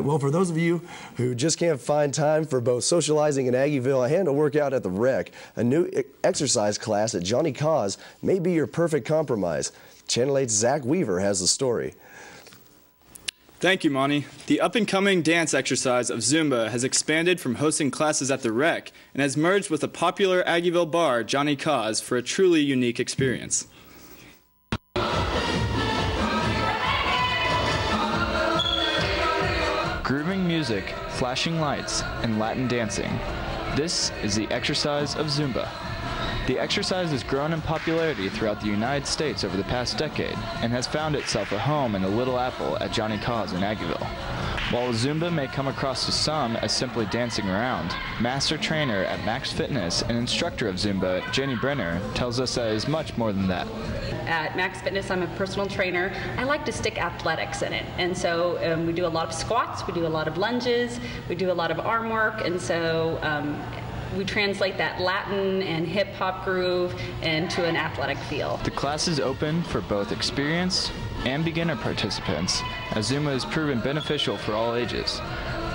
Well, for those of you who just can't find time for both socializing in Aggieville and a workout at the rec, a new exercise class at Johnny Cause may be your perfect compromise. Channel 8's Zach Weaver has the story. Thank you, Monty. The up-and-coming dance exercise of Zumba has expanded from hosting classes at the rec and has merged with a popular Aggieville bar, Johnny Cause, for a truly unique experience. Grooving music, flashing lights, and Latin dancing. This is the exercise of Zumba. The exercise has grown in popularity throughout the United States over the past decade and has found itself a home in the Little Apple at Johnny Cause in Aggieville. While Zumba may come across to some as simply dancing around, master trainer at Max Fitness and instructor of Zumba, Jenny Brenner, tells us that it is much more than that. At Max Fitness, I'm a personal trainer. I like to stick athletics in it, and so we do a lot of squats, we do a lot of lunges, we do a lot of arm work, and so we translate that Latin and hip-hop groove into an athletic feel. The class is open for both experienced and beginner participants, as Zumba has proven beneficial for all ages.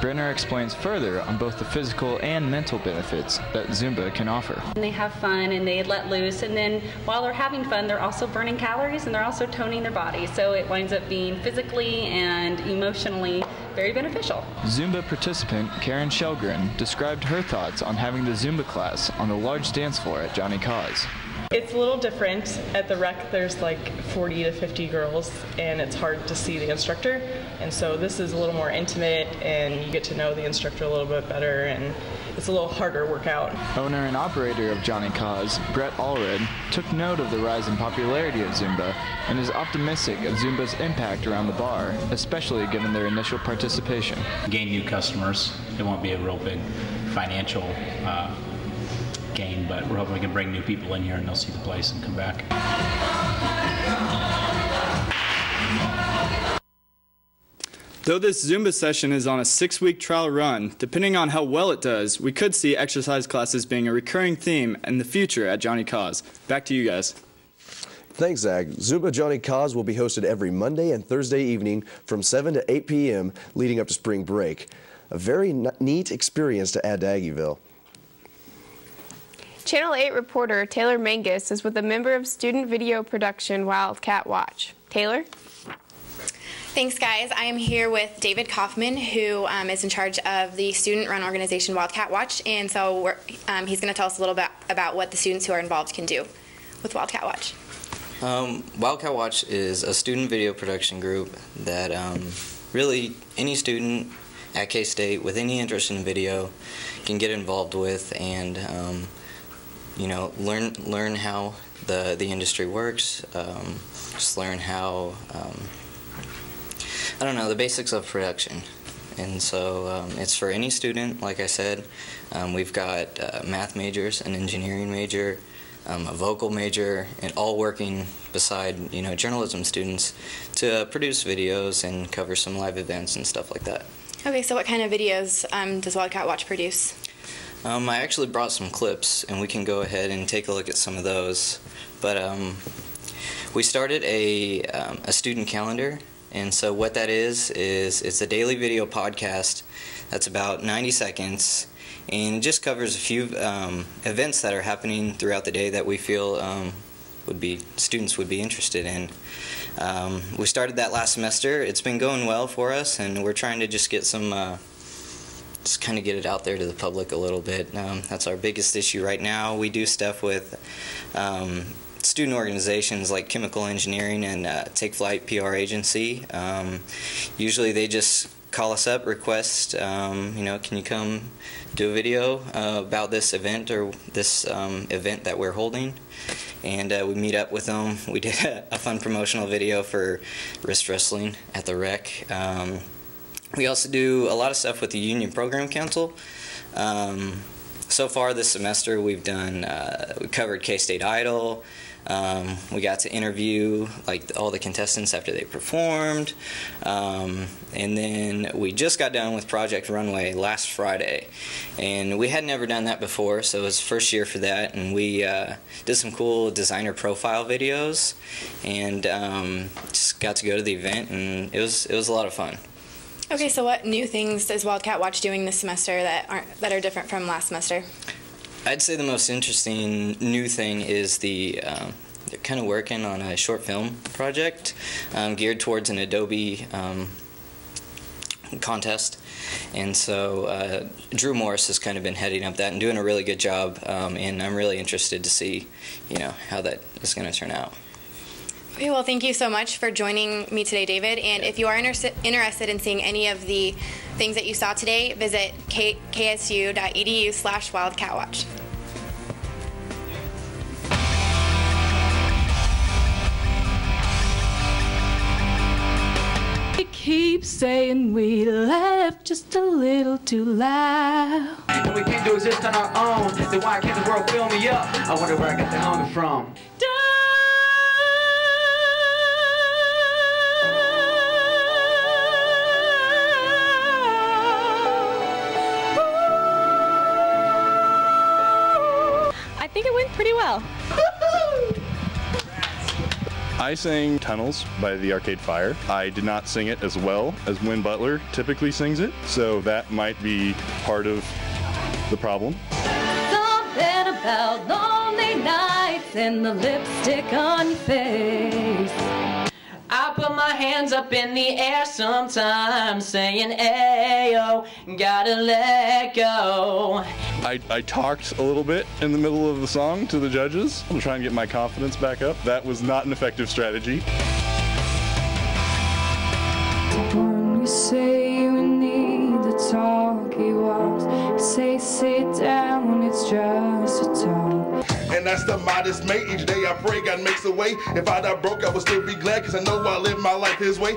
Brenner explains further on both the physical and mental benefits that Zumba can offer. And they have fun and they let loose, and then while they're having fun, they're also burning calories and they're also toning their body. So it winds up being physically and emotionally very beneficial. Zumba participant Karen Shelgren described her thoughts on having the Zumba class on the large dance floor at Johnny Cause. It's a little different. At the rec, there's like 40 to 50 girls, and it's hard to see the instructor. And so this is a little more intimate, and you get to know the instructor a little bit better, and it's a little harder workout. Owner and operator of Johnny Cause, Brett Allred, took note of the rise in popularity of Zumba and is optimistic of Zumba's impact around the bar, especially given their initial participation. Gain new customers. It won't be a real big financial gain, but we're hoping we can bring new people in here and they'll see the place and come back. Though this Zumba session is on a 6-week trial run, depending on how well it does, we could see exercise classes being a recurring theme in the future at Johnny Cause. Back to you guys. Thanks, Zach. Zumba Johnny Cause will be hosted every Monday and Thursday evening from 7 to 8 p.m. leading up to spring break. A very neat experience to add to Aggieville. Channel 8 reporter Taylor Mangus is with a member of student video production Wildcat Watch. Taylor? Thanks, guys. I am here with David Kaufman, who is in charge of the student-run organization Wildcat Watch, and so he's going to tell us a little bit about what the students who are involved can do with Wildcat Watch. Wildcat Watch is a student video production group that really any student at K-State with any interest in video can get involved with and you know, learn how the industry works, just learn how, I don't know, the basics of production. And so it's for any student, like I said. We've got math majors, an engineering major, a vocal major, and all working beside, you know, journalism students to produce videos and cover some live events and stuff like that. Okay, so what kind of videos does Wildcat Watch produce? I actually brought some clips, and we can go ahead and take a look at some of those. But we started a student calendar, and so what that is it's a daily video podcast that's about 90 seconds, and it just covers a few events that are happening throughout the day that we feel students would be interested in. We started that last semester. It's been going well for us, and we're trying to just get some just kind of get it out there to the public a little bit. That's our biggest issue right now. We do stuff with student organizations like Chemical Engineering and Take Flight PR Agency. Usually they just call us up, request, you know, can you come do a video about this event or this event that we're holding? And we meet up with them. We did a fun promotional video for wrist wrestling at the rec. We also do a lot of stuff with the Union Program Council. So far this semester we've done, we covered K-State Idol. We got to interview like all the contestants after they performed. And then we just got done with Project Runway last Friday. And we had never done that before, so it was first year for that. And we did some cool designer profile videos and just got to go to the event, and it was a lot of fun. Okay, so what new things is Wildcat Watch doing this semester that are different from last semester? I'd say the most interesting new thing is they're kind of working on a short film project geared towards an Adobe contest. And so Drew Morris has kind of been heading up that and doing a really good job, and I'm really interested to see, how that is going to turn out. Okay, well, thank you so much for joining me today, David. And if you are interested in seeing any of the things that you saw today, visit ksu.edu/wildcatwatch. They keep saying we laugh just a little too loud. And we can't do exist on our own. Then why can't the world fill me up? I wonder where I got the hunger from. I think it went pretty well. I sang Tunnels by the Arcade Fire. I did not sing it as well as Win Butler typically sings it, so that might be part of the problem. Something about lonely nights and the lipstick on your face. I put my hands up in the air sometimes, saying, ayo, gotta let go. I talked a little bit in the middle of the song to the judges to try and get my confidence back up. That was not an effective strategy. When you say you need to talk, he walks. You say sit down, it's just a talk. And that's the modest mate. Each day I pray God makes a way. If I die broke, I would still be glad, because I know I live my life his way.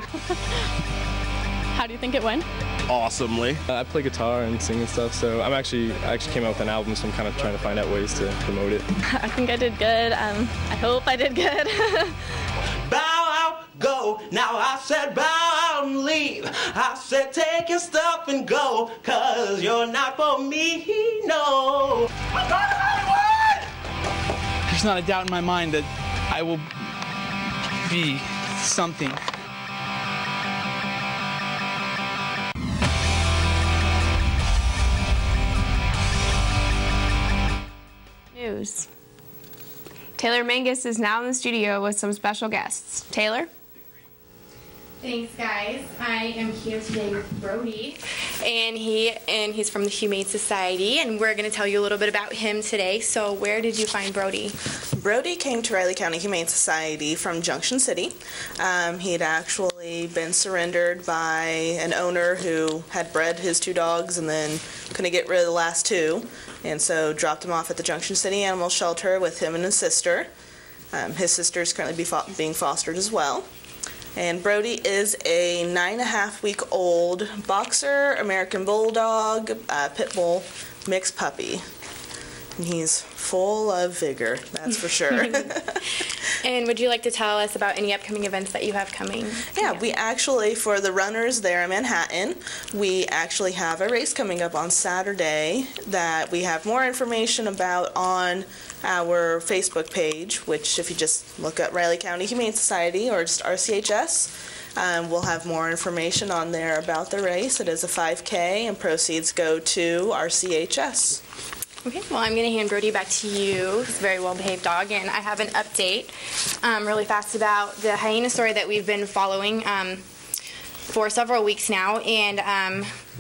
How do you think it went? Awesomely. I play guitar and sing and stuff, so I actually came out with an album, so I'm kind of trying to find out ways to promote it. I think I did good. I hope I did good. Bow out, go. Now I said bow out and leave. I said take your stuff and go, 'cause you're not for me, no. I'm going to Hollywood! There's not a doubt in my mind that I will be something. News. Taylor Mangus is now in the studio with some special guests. Taylor? Thanks, guys. I am here today with Brody, and he's from the Humane Society, and we're going to tell you a little bit about him today. So where did you find Brody? Brody came to Riley County Humane Society from Junction City. He'd actually been surrendered by an owner who had bred his 2 dogs and then couldn't get rid of the last 2, and so dropped him off at the Junction City Animal Shelter with him and his sister. His sister is currently being fostered as well. And Brody is a 9.5-week-old boxer, American Bulldog, Pit Bull mixed puppy. And he's full of vigor, that's for sure. And would you like to tell us about any upcoming events that you have coming? Yeah, we actually, for the runners there in Manhattan, we actually have a race coming up on Saturday that we have more information about on our Facebook page, which if you just look up Riley County Humane Society or just RCHS, we'll have more information on there about the race. It is a 5K and proceeds go to RCHS. Okay, well, I'm going to hand Brody back to you. He's a very well-behaved dog, and I have an update really fast about the hyena story that we've been following for several weeks now, and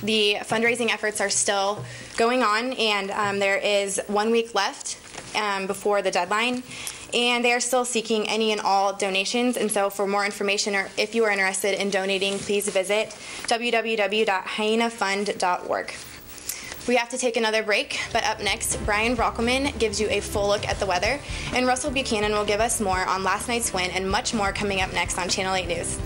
the fundraising efforts are still going on, and there is 1 week left before the deadline, and they are still seeking any and all donations. And so for more information, or if you are interested in donating, please visit www.hyenafund.org. We have to take another break, but up next, Brian Brockelman gives you a full look at the weather, and Russell Buchanan will give us more on last night's win and much more coming up next on Channel 8 News.